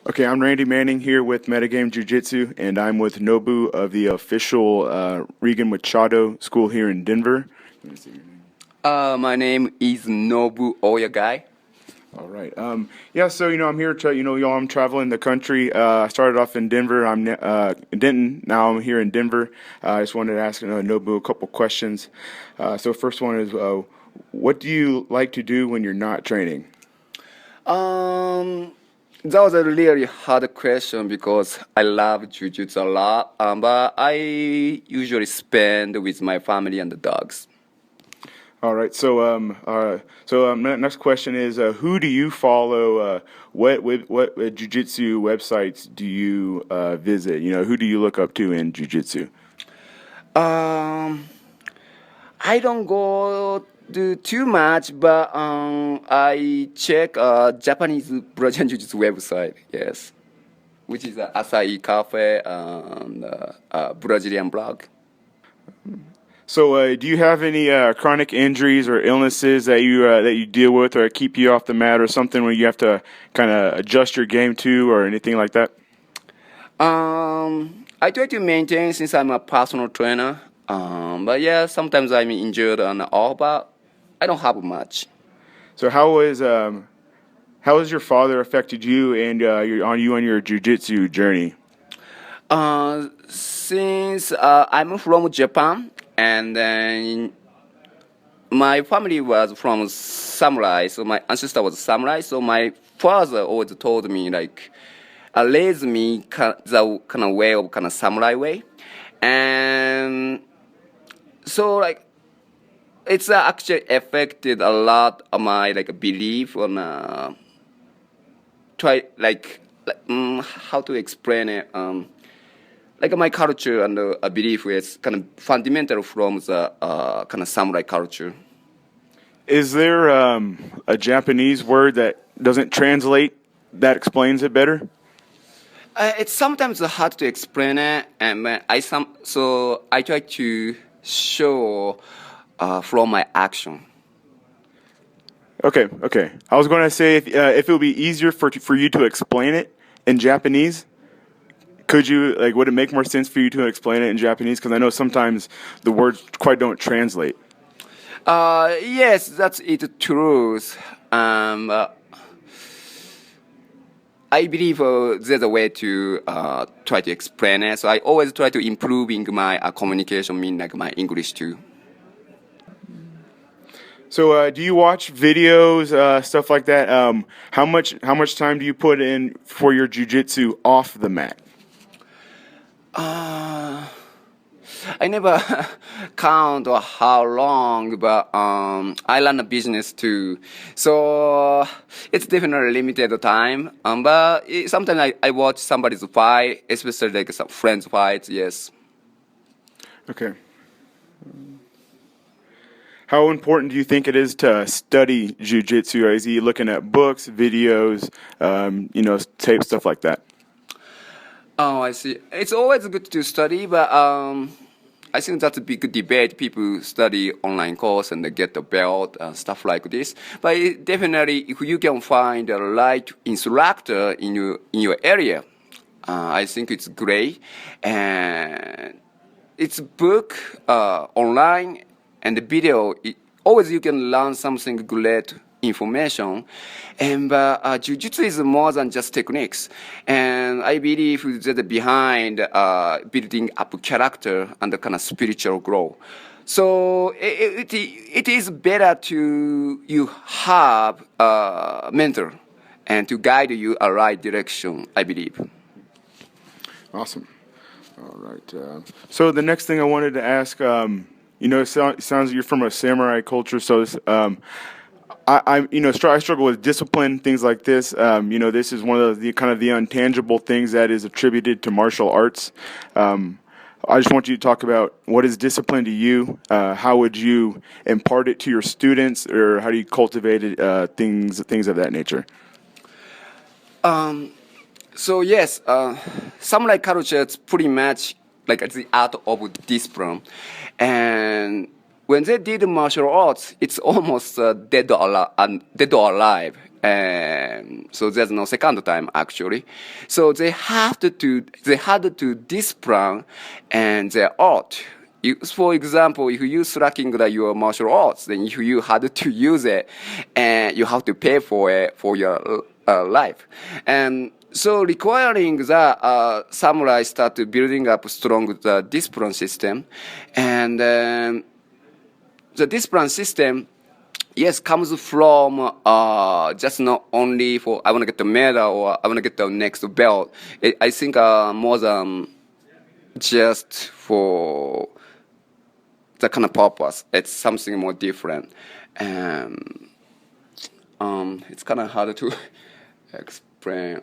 Okay, I'm Randy Manning here with MetaGame JiuJitsu, and I'm with Nobu of the official Rigan Machado school here in Denver. Let me see your name. My name is Nobuo Yagai. All right. Yeah. So I'm here. Y'all, I'm traveling the country. I started off in Denver. I'm in Denton. Now I'm here in Denver. I just wanted to ask Nobu a couple questions. So first one is, what do you like to do when you're not training? That was a really hard question because I love jujitsu a lot, but I usually spend with my family and the dogs. All right. Next question is, who do you follow? What jiu-jitsu websites do you visit? Who do you look up to in jiu-jitsu? Um, I don't go do too much, but I check Japanese Brazilian Jiu-Jitsu website, yes, which is Acai Cafe and Brazilian blog. So, do you have any chronic injuries or illnesses that you deal with, or keep you off the mat, or something where you have to kind of adjust your game to, or anything like that? I try to maintain since I'm a personal trainer. But yeah, sometimes I'm injured and all, but I don't have much. So, how has your father affected you and on your jiu-jitsu journey? Since I'm from Japan, and then my family was from samurai, so my ancestor was samurai. So my father always told me like, raised me the kind of way of kind of samurai way, and so like it's actually affected a lot of my like belief on try how to explain it like my culture and belief is kind of fundamental from the kind of samurai culture. Is there a Japanese word that doesn't translate that explains it better? It's sometimes hard to explain it, and so I try to show from my action. Okay. I was going to say if it would be easier for you to explain it in Japanese, could you would it make more sense for you to explain it in Japanese? Because I know sometimes the words quite don't translate. Yes, that's it. Truth. I believe there's a way to try to explain it. So I always try to improving my communication, mean like my English too. So, do you watch videos, stuff like that? How much time do you put in for your jujitsu off the mat? I never count or how long, but I run a business too, so it's definitely limited time. But sometimes I watch somebody's fight, especially like some friends' fights. Yes. Okay. How important do you think it is to study jujitsu? Is he looking at books, videos, tape, stuff like that? Oh, I see. It's always good to study, but I think that's a big debate. People study online course and they get the belt and stuff like this. But definitely, if you can find the right instructor in your area, I think it's great. And it's book online and the video. Always you can learn something great information, and jiu-jitsu is more than just techniques, and I believe that behind building up character and the kind of spiritual growth. So it is better to you have a mentor and to guide you a right direction, I believe. Awesome. All right. So the next thing I wanted to ask, it sounds like you're from a samurai culture, so I struggle with discipline, things like this. This is one of the kind of the intangible things that is attributed to martial arts. I just want you to talk about what is discipline to you. How would you impart it to your students, or how do you cultivate it, things of that nature? So yes, samurai culture is pretty much like the art of discipline, and when they did martial arts, it's almost dead or alive. and so there's no second time actually. So they had to discipline and their art. For example, if you slacking your martial arts, then if you had to use it, and you have to pay for it for your life. And so requiring the samurai start building up strong discipline system, and the discipline system, yes, comes from just not only for I want to get the medal or I want to get the next belt. I think more than just for the kind of purpose. It's something more different. It's kind of hard to explain.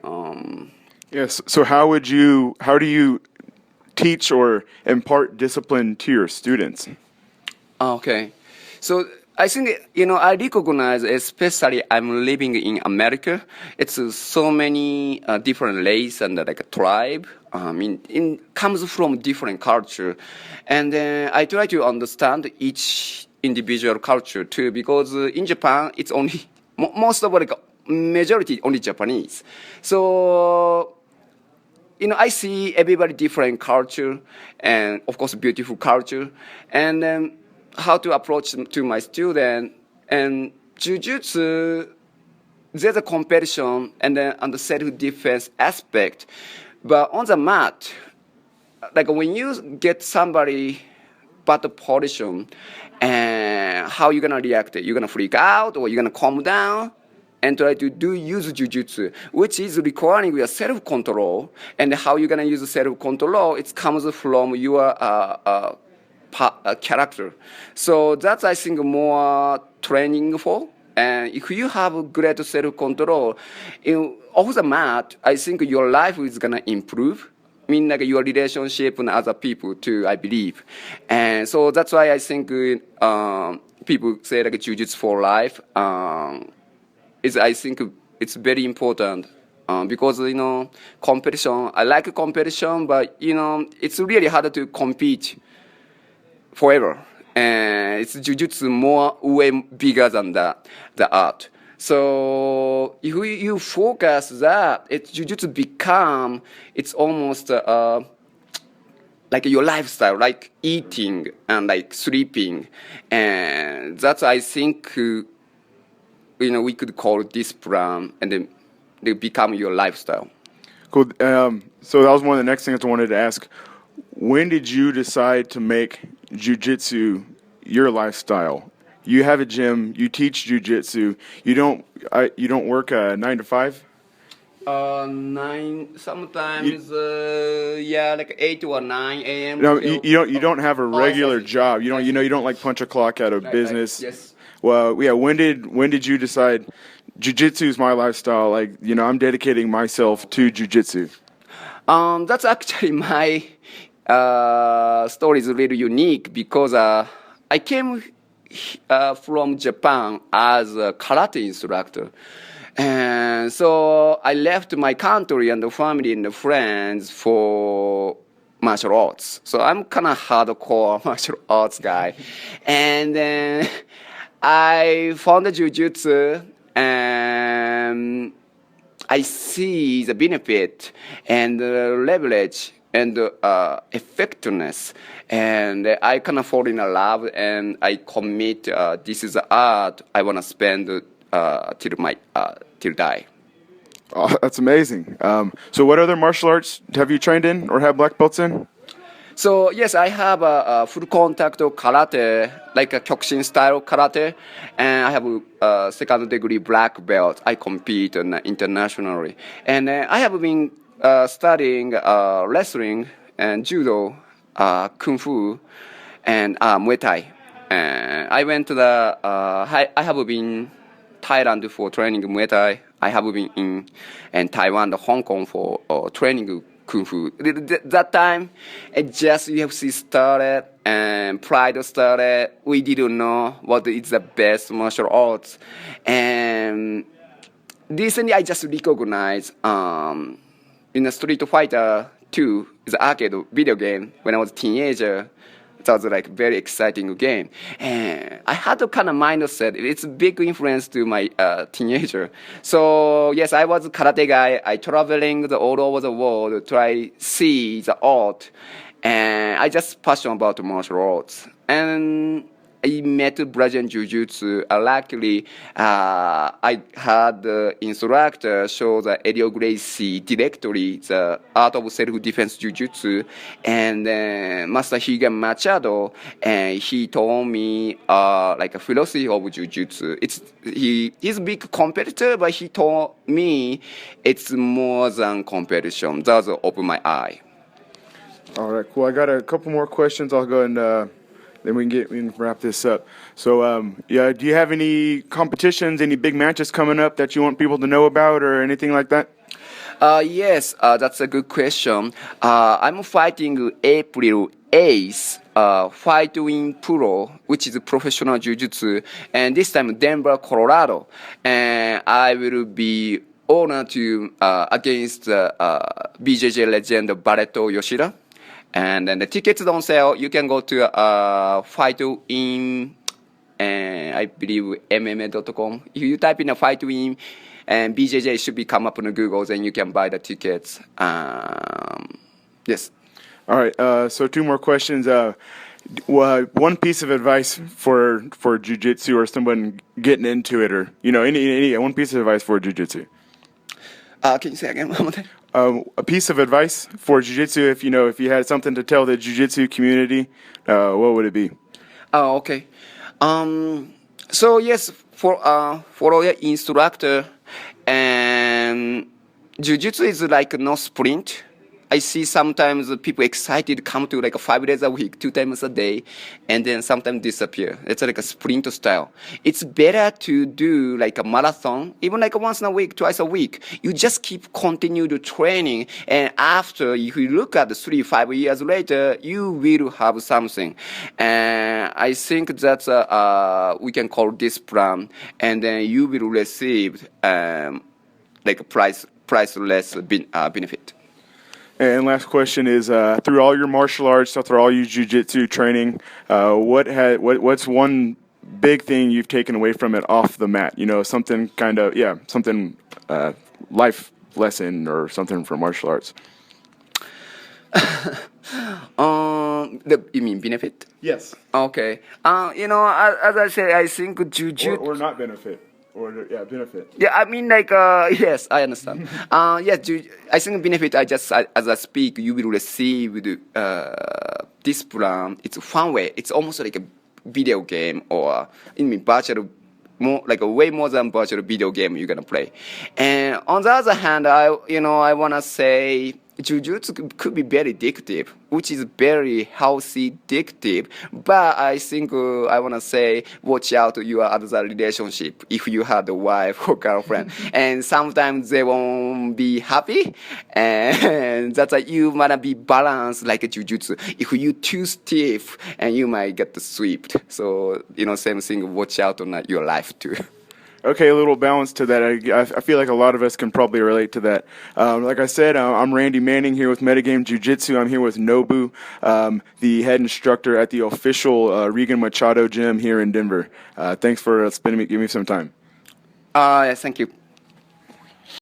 Yes. So how do you teach or impart discipline to your students? Okay. So I think, I recognize, especially I'm living in America, it's so many different race and like a tribe. Comes from different culture. And I try to understand each individual culture too, because in Japan, it's only, most of like majority only Japanese. So, I see everybody different culture and of course beautiful culture. And how to approach to my student. And jiu-jitsu, there's a competition and then on the self-defense aspect. But on the mat, like when you get somebody battle position, and how you gonna react? You're gonna freak out or you're gonna calm down and try to use jiu-jitsu, which is requiring your self-control. And how you're gonna use self-control, it comes from your character. So that's, I think, more training for. And if you have great self-control, off the mat, I think your life is going to improve. Like your relationship with other people too, I believe. And so that's why I think people say like jiu-jitsu for life. I think it's very important. Because, competition, I like competition, but, it's really hard to compete forever. And it's jiu-jitsu way bigger than the art. So if you focus that, jiu-jitsu it's almost like your lifestyle, like eating and like sleeping. And that's, I think, we could call discipline, and then they become your lifestyle. Cool. So that was one of the next things I wanted to ask. When did you decide to make jiu-jitsu your lifestyle? You have a gym. You teach jiu-jitsu. You don't work 9 to 5. 9 sometimes. Like 8 or 9 a.m. No, you don't have a regular job. You don't like punch a clock out of business. Yes. Well, yeah. When did you decide jiu-jitsu is my lifestyle? Like, I'm dedicating myself to jiu-jitsu. That's actually my story is really unique because I came from Japan as a karate instructor. And so I left my country and the family and the friends for martial arts. So I'm kind of hardcore martial arts guy. And then I found the jiu-jitsu and I see the benefit and the leverage and effectiveness, and I kind of fall in love, and I commit. This is the art I want to spend till die. Oh, that's amazing. So, what other martial arts have you trained in or have black belts in? So yes, I have a full contact karate, like a Kyokushin style karate, and I have a second degree black belt. I compete internationally, and I have been studying wrestling and judo, kung fu, and Muay Thai. I went to I have been Thailand for training Muay Thai. I have been in Taiwan, Hong Kong for training kung fu. That time, just UFC started and Pride started. We didn't know what is the best martial arts, and recently I just recognized in the Street Fighter 2, the arcade video game when I was a teenager. That was like very exciting game. And I had a kind of mindset. It's a big influence to my teenager. So yes, I was a karate guy. I traveling all over the world to try see the art. And I just passionate about martial arts. And I met Brazilian Jiu-Jitsu. Luckily, I had the instructor show the Elio Gracie directly the art of self-defense Jiu-Jitsu, and Master Rigan Machado, and he told me like a philosophy of Jiu-Jitsu. He's a big competitor, but he told me it's more than competition. That's opened my eye. All right, cool. I got a couple more questions. I'll go and then we can wrap this up. So, yeah, do you have any competitions, any big matches coming up that you want people to know about, or anything like that? Yes, that's a good question. I'm fighting April 8th, Fight Win Pro, which is professional jiu-jitsu, and this time Denver, Colorado. And I will be honored to against BJJ legend Barreto Yoshida. And then the tickets don't sell. You can go to Fight Win, I believe MMA.com. If you type in a Fight Win and BJJ, it should be come up on Google, then you can buy the tickets. Yes. All right. So 2 more questions. One piece of advice for jiu-jitsu or someone getting into it, or any one piece of advice for jiu-jitsu. Can you say again one more time? A piece of advice for jiu-jitsu, if you had something to tell the jiu-jitsu community, what would it be? Oh, okay. So yes, for your instructor, and jiu-jitsu is like no sprint. I see sometimes people excited come to like 5 days a week, 2 times a day, and then sometimes disappear. It's like a sprint style. It's better to do like a marathon, even like once in a week, twice a week. You just keep continue the training, and after, if you look at the 3-5 years later, you will have something. And I think that's we can call this plan, and then you will receive like a priceless benefit. And last question is, through all your martial arts, through all your jiu-jitsu training, what's one big thing you've taken away from it off the mat? Something something life lesson or something from martial arts. You mean benefit? Yes. Okay. As I said, I think jiu-jitsu or not benefit. Or benefit. Yeah, I mean yes, I understand. Yes, I think benefit. As I speak, you will receive this plan. It's a fun way. It's almost like a video game, or virtual, more like a way more than virtual video game you're gonna play. And on the other hand, I wanna say jiu-jitsu could be very addictive, which is very healthy addictive. But I think I want to say, watch out your other relationship if you had a wife or girlfriend. And sometimes they won't be happy. And that's why you might be balanced like a jiu-jitsu. If you too stiff, and you might get swept. So, same thing, watch out on your life too. Okay, a little balance to that. I feel like a lot of us can probably relate to that. Like I said, I'm Randy Manning here with MetaGame JiuJitsu. I'm here with Nobu, the head instructor at the official Rigan Machado gym here in Denver. Thanks for giving me some time. Yes, thank you.